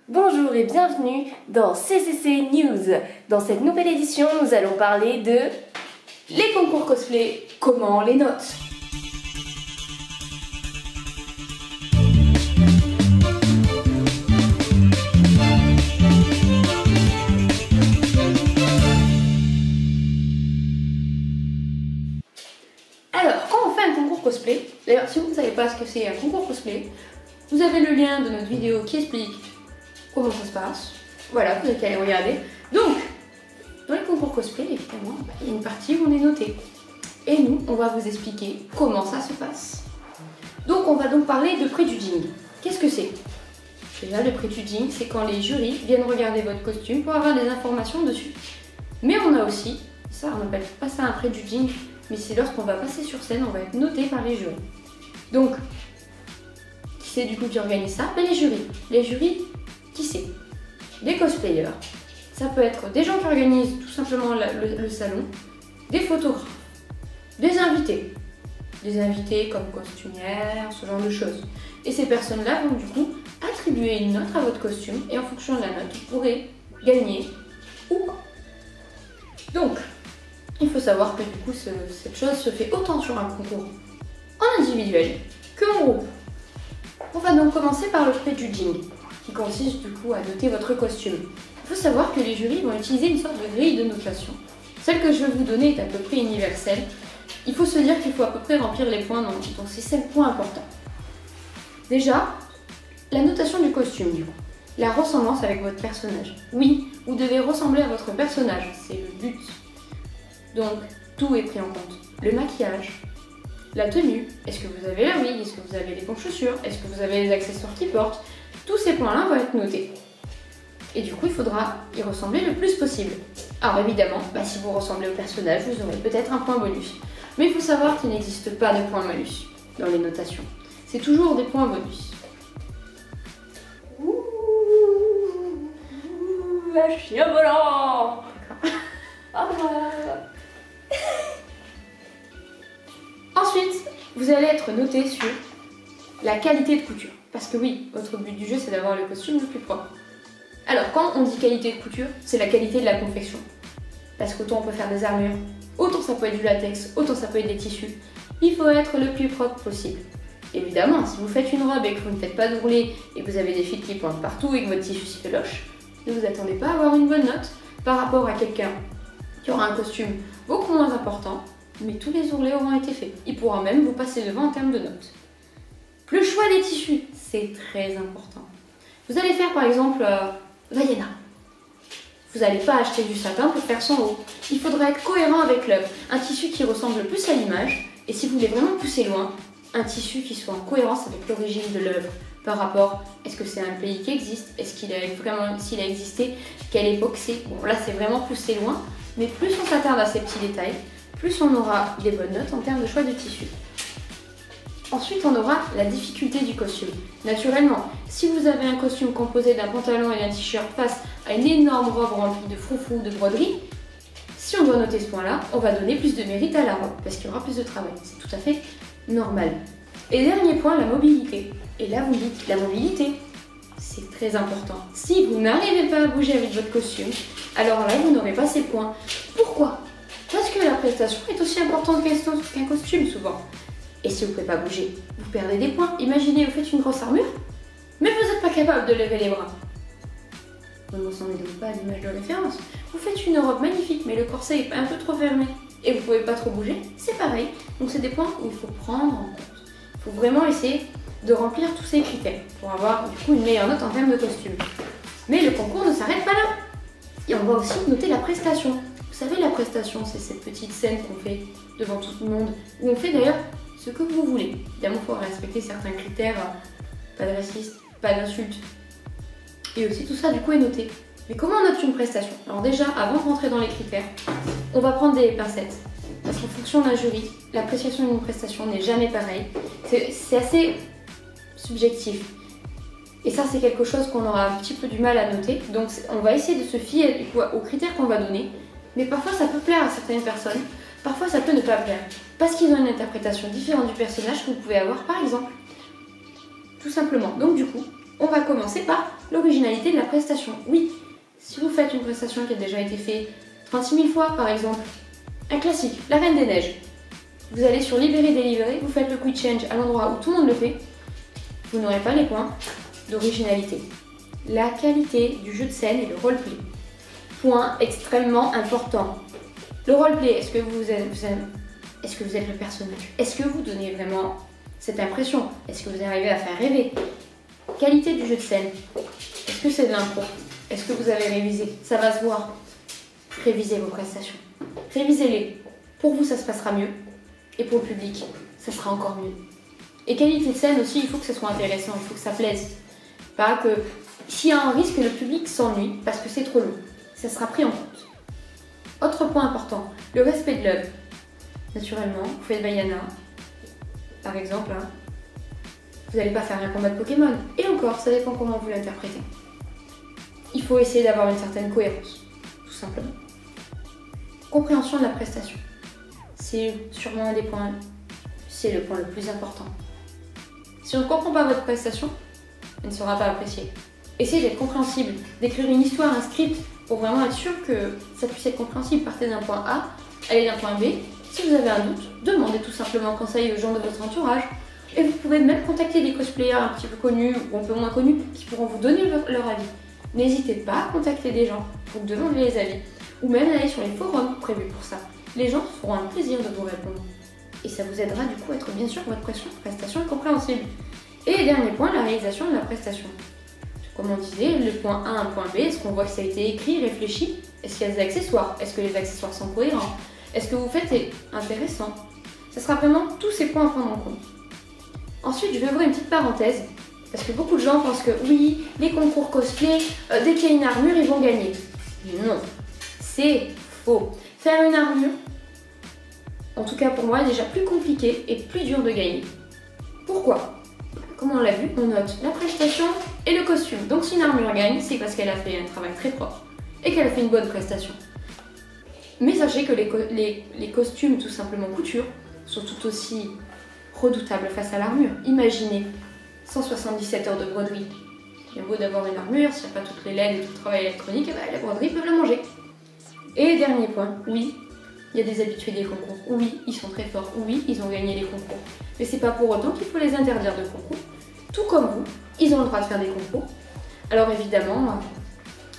Bonjour et bienvenue dans CCC News. Dans cette nouvelle édition, nous allons parler de les concours cosplay, comment on les note. Alors, quand on fait un concours cosplay, d'ailleurs si vous ne savez pas ce que c'est un concours cosplay, vous avez le lien de notre vidéo qui explique comment ça se passe. Voilà, vous n'avez qu'à aller regarder. Donc, dans les concours cosplay, évidemment, il y a une partie où on est noté. Et nous, on va vous expliquer comment ça se passe. Donc, on va donc parler de prejudging. Qu'est-ce que c'est? Déjà, le prejudging, c'est quand les jurys viennent regarder votre costume pour avoir des informations dessus. Mais on a aussi, ça on n'appelle pas ça un prejudging, mais c'est lorsqu'on va passer sur scène, on va être noté par les jurys. Donc, qui c'est du coup qui organise ça? Ben, les jurys. Les jurys, qui c'est? Des cosplayers. Ça peut être des gens qui organisent tout simplement le salon, des photographes, des invités. Des invités comme costumières, ce genre de choses. Et ces personnes-là vont du coup attribuer une note à votre costume et en fonction de la note, vous pourrez gagner ou pas. Donc, il faut savoir que du coup, cette chose se fait autant sur un concours en individuel qu'en groupe. On va donc commencer par le prejudging, qui consiste du coup à noter votre costume. Il faut savoir que les jurys vont utiliser une sorte de grille de notation. Celle que je vais vous donner est à peu près universelle. Il faut se dire qu'il faut à peu près remplir les points, donc c'est 7 points importants. Déjà, la notation du costume, du coup. La ressemblance avec votre personnage. Oui, vous devez ressembler à votre personnage, c'est le but. Donc, tout est pris en compte. Le maquillage, la tenue, est-ce que vous avez la wig, est-ce que vous avez les bonnes chaussures, est-ce que vous avez les accessoires qu'ils portent. Tous ces points-là vont être notés. Et du coup, il faudra y ressembler le plus possible. Alors évidemment, si vous ressemblez au personnage, vous aurez peut-être un point bonus. Mais il faut savoir qu'il n'existe pas de points malus dans les notations. C'est toujours des points bonus. Un chien volant. Ensuite, vous allez être noté sur la qualité de couture. Parce que oui, votre but du jeu, c'est d'avoir le costume le plus propre. Alors, quand on dit qualité de couture, c'est la qualité de la confection. Parce qu'autant on peut faire des armures, autant ça peut être du latex, autant ça peut être des tissus. Il faut être le plus propre possible. Évidemment, si vous faites une robe et que vous ne faites pas d'ourlet et que vous avez des fils qui pointent partout et que votre tissu s'y fait loche, ne vous attendez pas à avoir une bonne note par rapport à quelqu'un qui aura un costume beaucoup moins important, mais tous les ourlets auront été faits. Il pourra même vous passer devant en termes de notes. Le choix des tissus, c'est très important. Vous allez faire par exemple Vaiana. Vous n'allez pas acheter du satin pour faire son haut. Il faudra être cohérent avec l'œuvre. Un tissu qui ressemble le plus à l'image, et si vous voulez vraiment pousser loin, un tissu qui soit en cohérence avec l'origine de l'œuvre. Par rapport, est-ce que c'est un pays qui existe? Est-ce qu'il a vraiment, s'il a existé, quelle époque c'est? Bon, là c'est vraiment pousser loin, mais plus on s'attarde à ces petits détails, plus on aura des bonnes notes en termes de choix de tissu. Ensuite, on aura la difficulté du costume. Naturellement, si vous avez un costume composé d'un pantalon et d'un t-shirt face à une énorme robe remplie de froufrous, de broderie, si on doit noter ce point-là, on va donner plus de mérite à la robe, parce qu'il y aura plus de travail. C'est tout à fait normal. Et dernier point, la mobilité. Et là, vous dites, la mobilité, c'est très important. Si vous n'arrivez pas à bouger avec votre costume, alors là, vous n'aurez pas ces points. Pourquoi? Parce que la prestation est aussi importante qu'un costume, souvent. Et si vous ne pouvez pas bouger, vous perdez des points. Imaginez, vous faites une grosse armure, mais vous n'êtes pas capable de lever les bras. Vous ne ressemblez donc pas à l'image de référence. Vous faites une robe magnifique, mais le corset est un peu trop fermé et vous ne pouvez pas trop bouger, c'est pareil. Donc c'est des points où il faut prendre en compte. Il faut vraiment essayer de remplir tous ces critères pour avoir du coup une meilleure note en termes de costume. Mais le concours ne s'arrête pas là. Et on va aussi noter la prestation. Vous savez, la prestation, c'est cette petite scène qu'on fait devant tout le monde, où on fait d'ailleurs ce que vous voulez. Évidemment, il faut respecter certains critères, pas de racisme, pas d'insultes. Et aussi tout ça du coup est noté. Mais comment on note une prestation? Alors déjà, avant de rentrer dans les critères, on va prendre des pincettes. Parce qu'en fonction d'un jury, l'appréciation d'une prestation n'est jamais pareille. C'est assez subjectif. Et ça, c'est quelque chose qu'on aura un petit peu du mal à noter. Donc on va essayer de se fier du coup, aux critères qu'on va donner. Mais parfois, ça peut plaire à certaines personnes. Parfois, ça peut ne pas plaire. Parce qu'ils ont une interprétation différente du personnage que vous pouvez avoir, par exemple. Tout simplement. Donc du coup, on va commencer par l'originalité de la prestation. Oui, si vous faites une prestation qui a déjà été faite 36 000 fois, par exemple, un classique, La Reine des Neiges, vous allez sur Libérer, Délivrer, vous faites le quick change à l'endroit où tout le monde le fait, vous n'aurez pas les points d'originalité. La qualité du jeu de scène et le roleplay. Point extrêmement important. Le roleplay, est-ce que vous êtes le personnage? Est-ce que vous donnez vraiment cette impression? Est-ce que vous arrivez à faire rêver? Qualité du jeu de scène. Est-ce que c'est de l'impro? Est-ce que vous avez révisé? Ça va se voir. Révisez vos prestations. Révisez-les. Pour vous, ça se passera mieux. Et pour le public, ça sera encore mieux. Et qualité de scène aussi, il faut que ça soit intéressant, il faut que ça plaise. Pas que s'il y a un risque que le public s'ennuie parce que c'est trop long, ça sera pris en compte. Autre point important, le respect de l'œuvre. Naturellement, vous faites Vaiana, par exemple, hein, vous n'allez pas faire un combat de Pokémon. Et encore, ça dépend comment vous l'interprétez. Il faut essayer d'avoir une certaine cohérence, tout simplement. Compréhension de la prestation. C'est sûrement un des points, c'est le point le plus important. Si on ne comprend pas votre prestation, elle ne sera pas appréciée. Essayez d'être compréhensible, d'écrire une histoire, un script, pour vraiment être sûr que ça puisse être compréhensible. Partez d'un point A, allez d'un point B. Si vous avez un doute, demandez tout simplement conseil aux gens de votre entourage. Et vous pouvez même contacter des cosplayers un petit peu connus ou un peu moins connus qui pourront vous donner leur avis. N'hésitez pas à contacter des gens pour demander les avis ou même aller sur les forums prévus pour ça. Les gens feront un plaisir de vous répondre. Et ça vous aidera du coup à être bien sûr que votre prestation est compréhensible. Et dernier point, la réalisation de la prestation. Comme on disait, le point A, un point B, est-ce qu'on voit que ça a été écrit, réfléchi? Est-ce qu'il y a des accessoires? Est-ce que les accessoires sont cohérents? Est-ce que vous faites est intéressant? Ça sera vraiment tous ces points à prendre en compte. Ensuite, je vais ouvrir une petite parenthèse, parce que beaucoup de gens pensent que oui, les concours cosplay, dès qu'il y a une armure, ils vont gagner. Non, c'est faux. Faire une armure, en tout cas pour moi, est déjà plus compliqué et plus dur de gagner. Pourquoi? Comme on l'a vu, on note la prestation et le costume. Donc si une armure gagne, c'est parce qu'elle a fait un travail très propre et qu'elle a fait une bonne prestation. Mais sachez que les costumes, tout simplement couture, sont tout aussi redoutables face à l'armure. Imaginez 177 heures de broderie. Il y a beau d'avoir une armure, s'il n'y a pas toutes les laines et tout le travail électronique, la broderie peut la manger. Et dernier point, oui, il y a des habitués des concours. Oui, ils sont très forts. Oui, ils ont gagné les concours. Mais c'est pas pour autant qu'il faut les interdire de concours. Tout comme vous, ils ont le droit de faire des concours. Alors évidemment,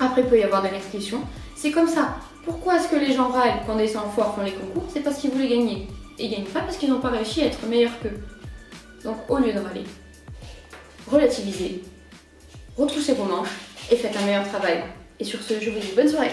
après il peut y avoir des restrictions. C'est comme ça. Pourquoi est-ce que les gens râlent quand des gens forts font les concours? C'est parce qu'ils voulaient gagner. Et ils gagnent pas parce qu'ils n'ont pas réussi à être meilleurs qu'eux. Donc au lieu de râler, relativisez, retroussez vos manches et faites un meilleur travail. Et sur ce, je vous dis bonne soirée.